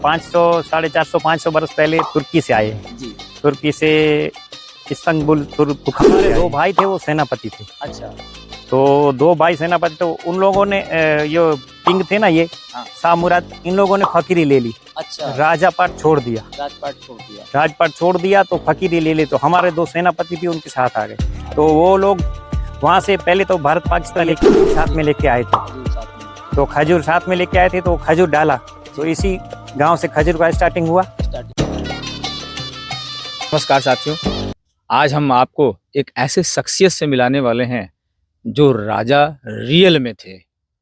500 450 500 बरस पहले तुर्की से आए हैं। जी। तुर्की से इस्तांबुल हमारे दो भाई थे, वो सेनापति थे। अच्छा। तो दो भाई सेनापति, तो उन लोगों ने जो किंग थे ना, ये हाँ। शाह मुराद, इन लोगों ने फकीरी ले ली। अच्छा। राजापाट छोड़ दिया। राजपाट छोड़ दिया तो फकीरी ले ली। तो हमारे दो सेनापति भी उनके साथ आ गए। तो वो लोग वहाँ से पहले तो भारत पाकिस्तान साथ में लेके आए थे। तो खजूर साथ में लेके आए थे, तो खजूर डाला। तो इसी गांव से खजूर का स्टार्टिंग हुआ। नमस्कार साथियों, आज हम आपको एक ऐसे शख्सियत से मिलाने वाले हैं जो राजा रियल में थे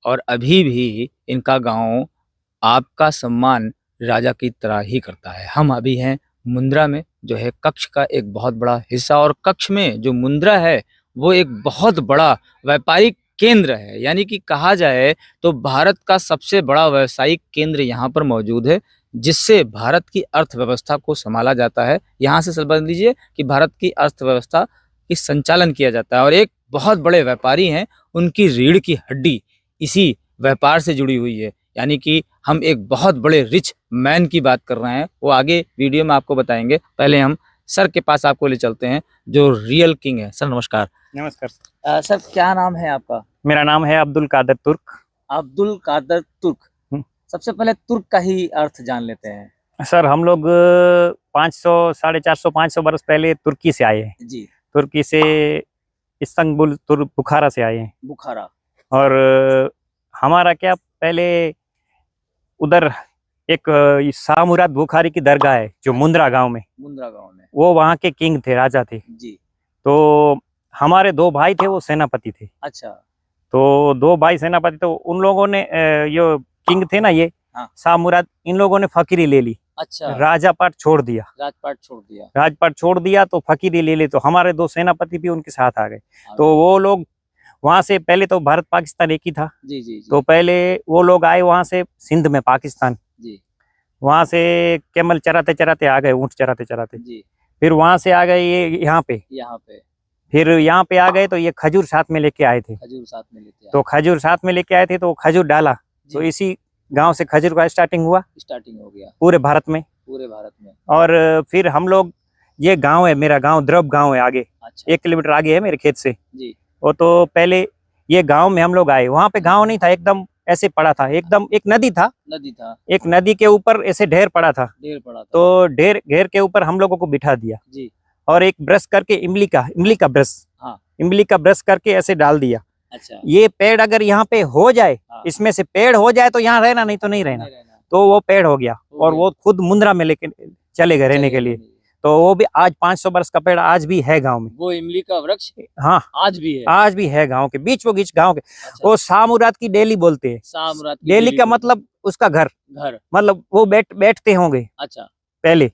और अभी भी इनका गांव आपका सम्मान राजा की तरह ही करता है। हम अभी हैं मुंद्रा में, जो है कच्छ का एक बहुत बड़ा हिस्सा, और कच्छ में जो मुंद्रा है वो एक बहुत बड़ा व्यापारिक केंद्र है। यानी कि कहा जाए तो भारत का सबसे बड़ा व्यावसायिक केंद्र यहाँ पर मौजूद है, जिससे भारत की अर्थव्यवस्था को संभाला जाता है। यहाँ से समझ लीजिए कि भारत की अर्थव्यवस्था की संचालन किया जाता है। और एक बहुत बड़े व्यापारी हैं, उनकी रीढ़ की हड्डी इसी व्यापार से जुड़ी हुई है। यानी कि हम एक बहुत बड़े रिच मैन की बात कर रहे हैं, वो आगे वीडियो में आपको बताएंगे। पहले हम सर के पास आपको ले चलते हैं, जो रियल किंग है। सर नमस्कार। नमस्कार सर, क्या नाम है आपका? मेरा नाम है अब्दुल कादर तुर्क। अब्दुल कादर तुर्क। सबसे पहले तुर्क का ही अर्थ जान लेते हैं। सर, हम लोग 500 450 500 बरस पहले तुर्की से आए हैं। जी। तुर्की से इस्तांबुल बुखारा से आए हैं। बुखारा। और हमारा क्या, पहले उधर एक शाह मुराद बुखारी की दरगाह है, जो मुंद्रा गांव में। वो वहाँ के किंग थे, राजा थे। जी। तो हमारे दो भाई थे, वो सेनापति थे। अच्छा। तो दो भाई सेनापति, तो उन लोगों ने जो किंग थे ना, ये शाह मुराद, इन लोगों ने फकीरी ले ली। अच्छा। राजपाट छोड़ दिया। राजपाट छोड़ दिया तो फकीरी ले ली। तो हमारे दो सेनापति भी उनके साथ आ गए। तो वो लोग वहाँ से, पहले तो भारत पाकिस्तान एक ही था। जी, जी, जी। तो पहले वो लोग आए वहाँ से सिंध में, पाकिस्तान। जी। वहाँ से कैमल चराते चराते आ गए, ऊँट चराते चराते। जी। फिर वहाँ से आ गए ये यहाँ पे। फिर यहाँ पे आ गए तो ये खजूर साथ में लेके आए थे। तो खजूर साथ में लेके आए थे, तो खजूर डाला। तो इसी गांव से खजूर का स्टार्टिंग हो गया पूरे भारत में। और फिर हम लोग, ये गांव है मेरा, गांव द्रब गांव है आगे। अच्छा। 1 किलोमीटर आगे है मेरे खेत से। जी। वो तो पहले ये गांव में हम लोग आए। वहाँ पे गांव नहीं था, एकदम ऐसे पड़ा था, एकदम एक नदी था। एक नदी के ऊपर ऐसे ढेर पड़ा था। तो घेर के ऊपर हम लोगों को बिठा दिया। जी। और एक ब्रश करके इमली का ब्रश, इमली का ब्रश करके ऐसे डाल दिया। अच्छा। ये पेड़ अगर यहाँ पे हो जाए, इसमें से पेड़ हो जाए तो यहाँ रहना, नहीं तो नहीं रहना। तो वो पेड़ हो गया और वो खुद मुंद्रा में लेके चले गए रहने के लिए। तो वो भी आज 500 बरस का पेड़ आज भी है गांव में। वो इमली का वृक्ष, हाँ, आज भी है गांव के बीच गांव के। अच्छा। वो शाह मुराद की डेली बोलते हैं। डेली का मतलब उसका घर, मतलब वो बैठते होंगे। अच्छा। पहले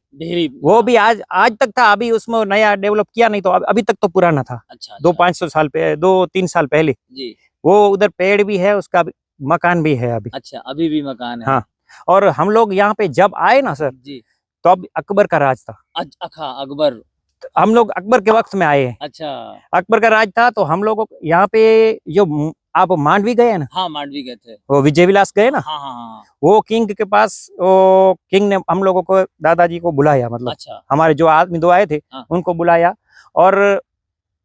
वो भी आज तक था, अभी उसमें नया डेवलप किया नहीं, तो अभी तक तो पुराना था। अच्छा। 2-3 साल पहले जी। वो उधर पेड़ भी है, उसका मकान भी है अभी। अच्छा, अभी भी मकान है। हाँ। और हम लोग यहाँ पे जब आए ना सर जी, तो अब अकबर का राज था। अकबर, हम लोग अकबर के वक्त में आए हैं। अच्छा। अकबर का राज था। तो हम लोगों को यहाँ पे, जो आप मांडवी गए ना? हाँ, मांडवी गए थे। वो विजय विलास गए ना? हाँ, हाँ, हाँ। वो किंग के पास, वो किंग ने हम लोगों को, दादाजी को बुलाया, मतलब अच्छा, हमारे जो आदमी दो आए थे, हाँ, उनको बुलाया। और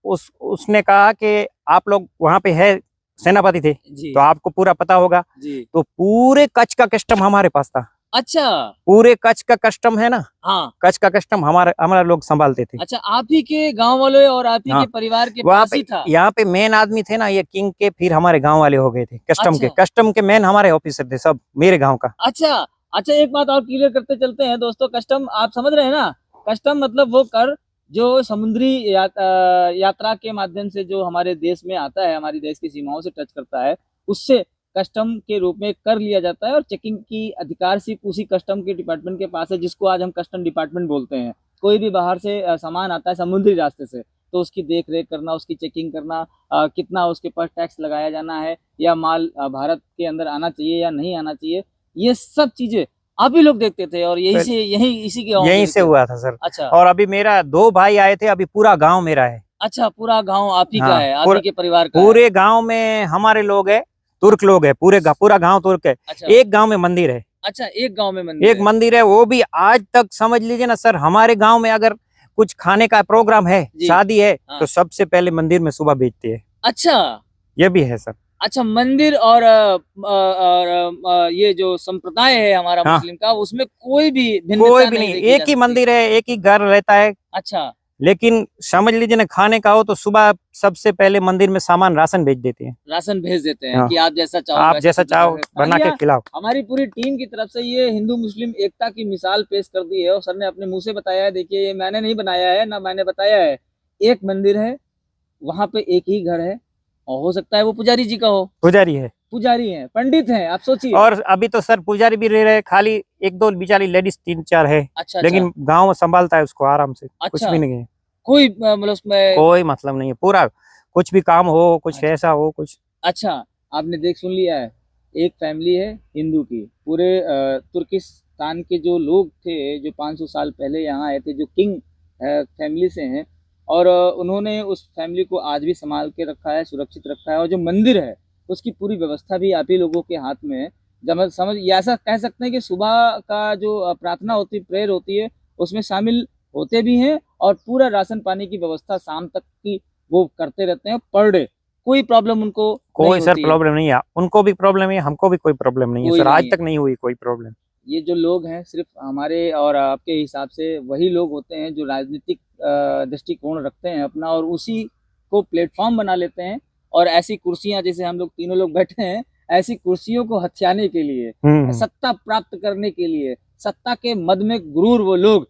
उसने कहा कि आप लोग वहाँ पे है, सेनापति थे, तो आपको पूरा पता होगा जी। तो पूरे कच्छ का कस्टम हमारे पास था। अच्छा। पूरे कच्छ का कस्टम है ना? हाँ। कच्छ का कस्टम हमारा लोग संभालते थे। अच्छा, आप ही के गांव वाले और आप ही के परिवार के पास ही था? यहाँ पे मेन आदमी थे ना ये किंग के, फिर हमारे गांव वाले हो गए थे कस्टम के। कस्टम के मेन हमारे ऑफिसर थे सब, मेरे गांव का। अच्छा। अच्छा, एक बात और क्लियर करते चलते हैं दोस्तों। कस्टम, आप समझ रहे हैं ना? कस्टम मतलब वो कर जो समुद्री यात्रा के माध्यम से जो हमारे देश में आता है, हमारी देश की सीमाओं से टच करता है, उससे कस्टम के रूप में कर लिया जाता है। और चेकिंग की अधिकार सिर्फ उसी कस्टम के डिपार्टमेंट के पास है, जिसको आज हम कस्टम डिपार्टमेंट बोलते हैं। कोई भी बाहर से सामान आता है समुद्री रास्ते से, तो उसकी देख रेख करना, उसकी चेकिंग करना, कितना उसके पर टैक्स लगाया जाना है, या माल भारत के अंदर आना चाहिए या नहीं आना चाहिए, ये सब चीजें आप ही लोग देखते थे। और यहीं से हुआ था सर। अच्छा। और अभी मेरा 2 भाई आए थे, अभी पूरा गाँव मेरा है। अच्छा, पूरा गाँव आप ही का है, आप ही के परिवार का? पूरे गाँव में हमारे लोग है, तुर्क लोग है, पूरा गांव तुर्क है। अच्छा। एक गांव में मंदिर है, अच्छा, एक गांव में मंदिर एक मंदिर है, वो भी आज तक समझ लीजिए ना सर, हमारे गांव में अगर कुछ खाने का प्रोग्राम है, शादी है, तो सबसे पहले मंदिर में सुबह भेजते हैं। अच्छा, ये भी है सर। अच्छा, मंदिर और ये जो संप्रदाय है हमारा मुस्लिम का, उसमें कोई भी भिन्नता नहीं, एक ही मंदिर है, एक ही घर रहता है। अच्छा, लेकिन समझ लीजिए ना, खाने का हो तो सुबह सबसे पहले मंदिर में सामान राशन भेज देते हैं। राशन भेज देते हैं कि आप जैसा चाहो, आप जैसा चाहो बना के खिलाओ। हमारी पूरी टीम की तरफ से ये हिंदू मुस्लिम एकता की मिसाल पेश कर दी है, और सर ने अपने मुंह से बताया है। देखिए, ये मैंने नहीं बनाया है, ना मैंने बताया है। एक मंदिर है, वहां पे एक ही घर है, और हो सकता है वो पुजारी जी का हो। पुजारी है, पुजारी है, पंडित हैं, आप सोचिए। और अभी तो सर पुजारी भी रह रहे, खाली एक दो बेचारी लेडीज 3-4 है। अच्छा, लेकिन गाँव संभालता है उसको आराम से। अच्छा, कुछ भी नहीं है, कोई मतलब उसमें कोई मतलब नहीं है। पूरा कुछ भी काम हो, कुछ ऐसा हो कुछ। अच्छा, आपने देख सुन लिया है। एक फैमिली है हिंदू की, पूरे तुर्किस्तान के जो लोग थे, जो 500 साल पहले यहाँ आए थे, जो किंग फैमिली से हैं, और उन्होंने उस फैमिली को आज भी संभाल के रखा है, सुरक्षित रखा है। और जो मंदिर है उसकी पूरी व्यवस्था भी आप ही लोगों के हाथ में है। जब समझ ऐसा कह सकते हैं कि सुबह का जो प्रार्थना होती, प्रेयर होती है, उसमें शामिल होते भी हैं, और पूरा राशन पानी की व्यवस्था शाम तक की वो करते रहते हैं पर डे। कोई प्रॉब्लम उनको कोई सर प्रॉब्लम नहीं है। उनको भी प्रॉब्लम है, हमको भी कोई प्रॉब्लम नहीं है सर, आज तक नहीं हुई कोई प्रॉब्लम। ये जो लोग हैं सिर्फ हमारे और आपके हिसाब से वही लोग होते हैं जो राजनीतिक दृष्टिकोण रखते हैं अपना, और उसी को प्लेटफॉर्म बना लेते हैं। और ऐसी कुर्सियां, जैसे हम लोग तीनों लोग बैठे हैं, ऐसी कुर्सियों को हथियाने के लिए, सत्ता प्राप्त करने के लिए, सत्ता के मद में गुरूर वो लोग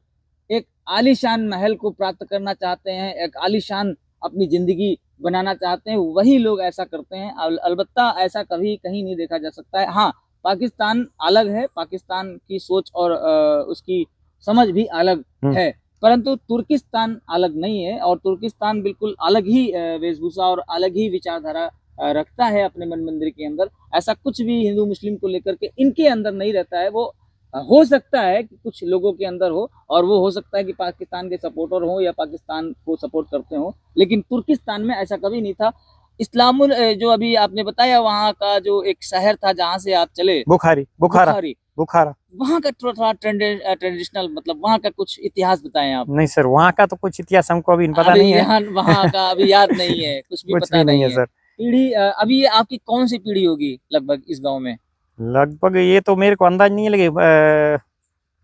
एक आलीशान महल को प्राप्त करना चाहते हैं, एक आलीशान अपनी जिंदगी बनाना चाहते हैं, वही लोग ऐसा करते हैं। अलबत्ता ऐसा कभी कहीं नहीं देखा जा सकता है। हाँ, पाकिस्तान अलग है, पाकिस्तान की सोच और उसकी समझ भी अलग है, परंतु तुर्किस्तान अलग नहीं है। और तुर्किस्तान बिल्कुल अलग ही वेशभूषा और अलग ही विचारधारा रखता है अपने मन मंदिर के अंदर। ऐसा कुछ भी हिंदू मुस्लिम को लेकर के इनके अंदर नहीं रहता है। वो हो सकता है कि कुछ लोगों के अंदर हो, और वो हो सकता है कि पाकिस्तान के सपोर्टर हो या पाकिस्तान को सपोर्ट करते हो, लेकिन तुर्किस्तान में ऐसा कभी नहीं था। इस्लामुल जो अभी आपने बताया, वहाँ का जो एक शहर था जहाँ से आप चले, बुखारा, वहाँ का थोड़ा ट्रेडिशनल, मतलब वहाँ का कुछ इतिहास बताएं आप। नहीं सर, वहाँ का तो कुछ इतिहास हमको अभी पता नहीं है। वहाँ का अभी याद नहीं है, कुछ भी पता नहीं है सर। पीढ़ी अभी आपकी कौन सी पीढ़ी होगी लगभग इस गाँव में? लगभग ये तो मेरे को अंदाज नहीं है, लेकिन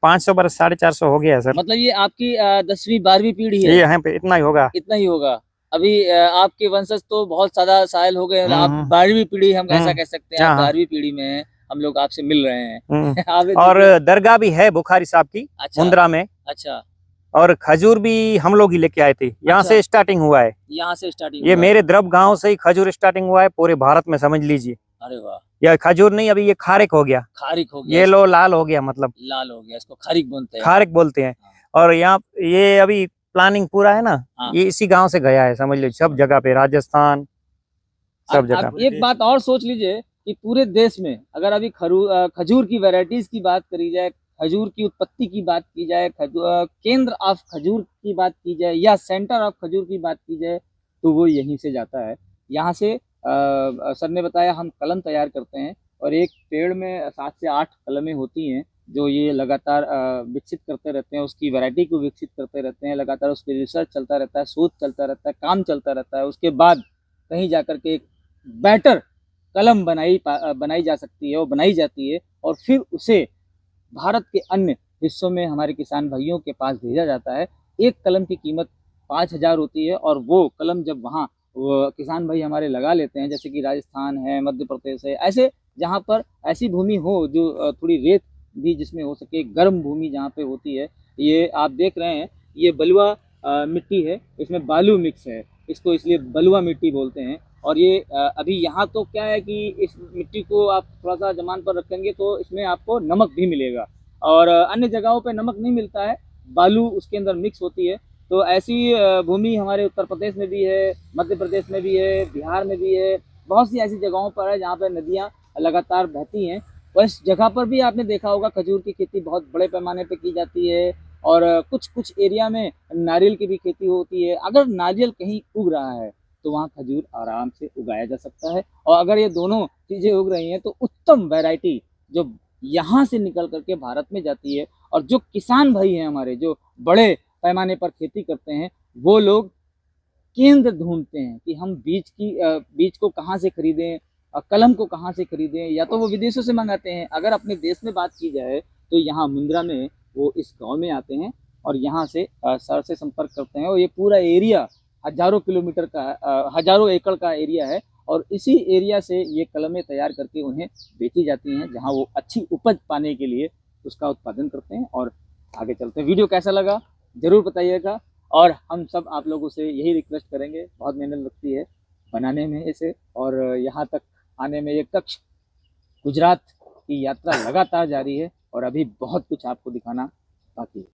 500 बरस 450 हो गया है सर। मतलब ये आपकी 10वीं 12वीं पीढ़ी है? ये यहाँ पे इतना ही होगा, इतना ही होगा। अभी आपके वंशज तो बहुत ज्यादा साल हो गए, आप 12वीं पीढ़ी हम ऐसा कह सकते हैं, 12वीं पीढ़ी में हम लोग आपसे मिल रहे हैं। और दरगाह भी है बुखारी साहब की, मुंद्रा में। अच्छा, और खजूर भी हम लोग ही लेके आए थे, यहाँ से स्टार्टिंग हुआ है। यहाँ से स्टार्टिंग, ये मेरे द्रब गांव से ही खजूर स्टार्टिंग हुआ है, पूरे भारत में समझ लीजिए। अरे वाह, यह खजूर नहीं, अभी ये खारिक हो गया। खारिक हो गया, ये लो लाल हो गया, मतलब लाल हो गया, इसको खारिक बोलते हैं, खारिक बोलते हैं। और यहाँ ये अभी प्लानिंग पूरा है ना, ये इसी गांव से गया है, समझ लो। सब जगह पे, राजस्थान सब जगह। एक बात और सोच लीजिए कि पूरे देश में अगर अभी खजूर की वैरायटीज की बात करी जाए, खजूर की उत्पत्ति की बात की जाए, केंद्र ऑफ खजूर की बात की जाए, या सेंटर ऑफ खजूर की बात की जाए, तो वो यहीं से जाता है। यहाँ से सर ने बताया हम कलम तैयार करते हैं, और एक पेड़ में 7 से 8 कलमें होती हैं, जो ये लगातार विकसित करते रहते हैं, उसकी वैरायटी को विकसित करते रहते हैं, लगातार उस पर रिसर्च चलता रहता है, शोध चलता रहता है, काम चलता रहता है। उसके बाद कहीं जाकर के एक बेटर कलम बनाई जा सकती है और बनाई जाती है, और फिर उसे भारत के अन्य हिस्सों में हमारे किसान भाइयों के पास भेजा जाता है। एक कलम की कीमत 5000 होती है, और वो कलम जब वहाँ किसान भाई हमारे लगा लेते हैं, जैसे कि राजस्थान है, मध्य प्रदेश है, ऐसे जहाँ पर ऐसी भूमि हो जो थोड़ी रेत भी जिसमें हो सके, गर्म भूमि जहाँ पे होती है। ये आप देख रहे हैं, ये बलुआ मिट्टी है, इसमें बालू मिक्स है, इसको इसलिए बलुआ मिट्टी बोलते हैं। और ये अभी यहाँ तो क्या है कि इस मिट्टी को आप थोड़ा सा जमान पर रखेंगे तो इसमें आपको नमक भी मिलेगा, और अन्य जगहों पे नमक नहीं मिलता है, बालू उसके अंदर मिक्स होती है। तो ऐसी भूमि हमारे उत्तर प्रदेश में भी है, मध्य प्रदेश में भी है, बिहार में भी है, बहुत सी ऐसी जगहों पर है जहाँ पर नदियाँ लगातार बहती हैं। और इस जगह पर भी आपने देखा होगा खजूर की खेती बहुत बड़े पैमाने पर की जाती है, और कुछ एरिया में नारियल की भी खेती होती है। अगर नारियल कहीं उग रहा है तो वहाँ खजूर आराम से उगाया जा सकता है, और अगर ये दोनों चीज़ें उग रही हैं तो उत्तम वैरायटी जो यहाँ से निकल करके भारत में जाती है। और जो किसान भाई हैं हमारे, जो बड़े पैमाने पर खेती करते हैं, वो लोग केंद्र ढूंढते हैं कि हम बीज को कहाँ से खरीदें, कलम को कहाँ से खरीदें, या तो वो विदेशों से मंगाते हैं। अगर अपने देश में बात की जाए तो यहाँ मुंद्रा में वो इस गांव में आते हैं और यहाँ से सर से संपर्क करते हैं। और ये पूरा एरिया हजारों किलोमीटर का, हजारों एकड़ का एरिया है। और इसी एरिया से ये कलमें तैयार करके उन्हें बेची जाती हैं, जहाँ वो अच्छी उपज पाने के लिए उसका उत्पादन करते हैं। और आगे चलते हैं। वीडियो कैसा लगा जरूर बताइएगा। और हम सब आप लोगों से यही रिक्वेस्ट करेंगे, बहुत मेहनत लगती है बनाने में इसे, और यहाँ तक आने में ये कच्छ गुजरात की यात्रा लगातार जारी है और अभी बहुत कुछ आपको दिखाना बाकी है।